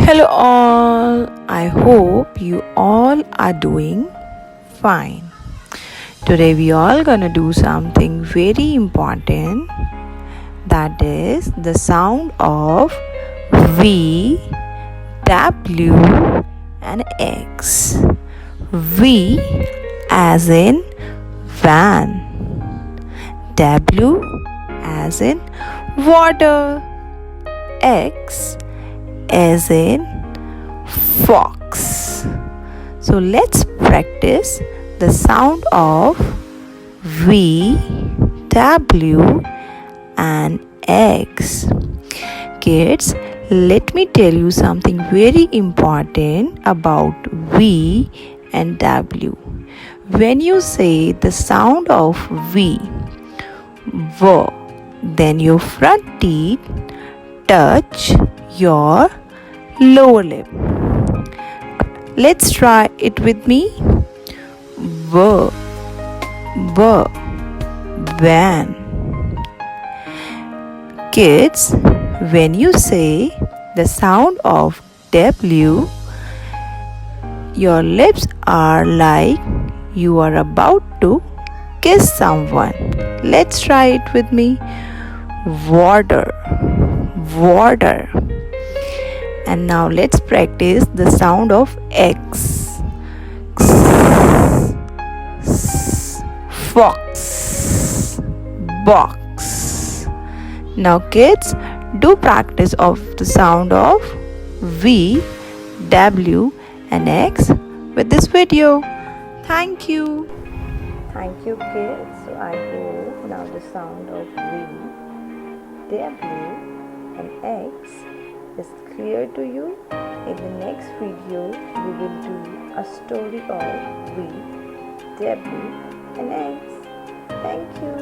Hello, all. I hope you all are doing fine. Today, we all gonna do something very important, that is the sound of V, W, and X. V as in van, W as in water, X as in fox. So let's practice the sound of V, W, and X. Kids, let me tell you something very important about V and W. When you say the sound of V, then your front teeth touch your lower lip. Let's try it with me. V, van. Kids, when you say the sound of W, your lips are like you are about to kiss someone. Let's try it with me. Water. And now let's practice the sound of X. Fox. Box. Now kids, do practice of the sound of V, W, and X with this video. Thank you. Thank you, kids. So I hope now the sound of V, W, and X is clear to you. In the next video, we will do a story of V, W, and X. Thank you.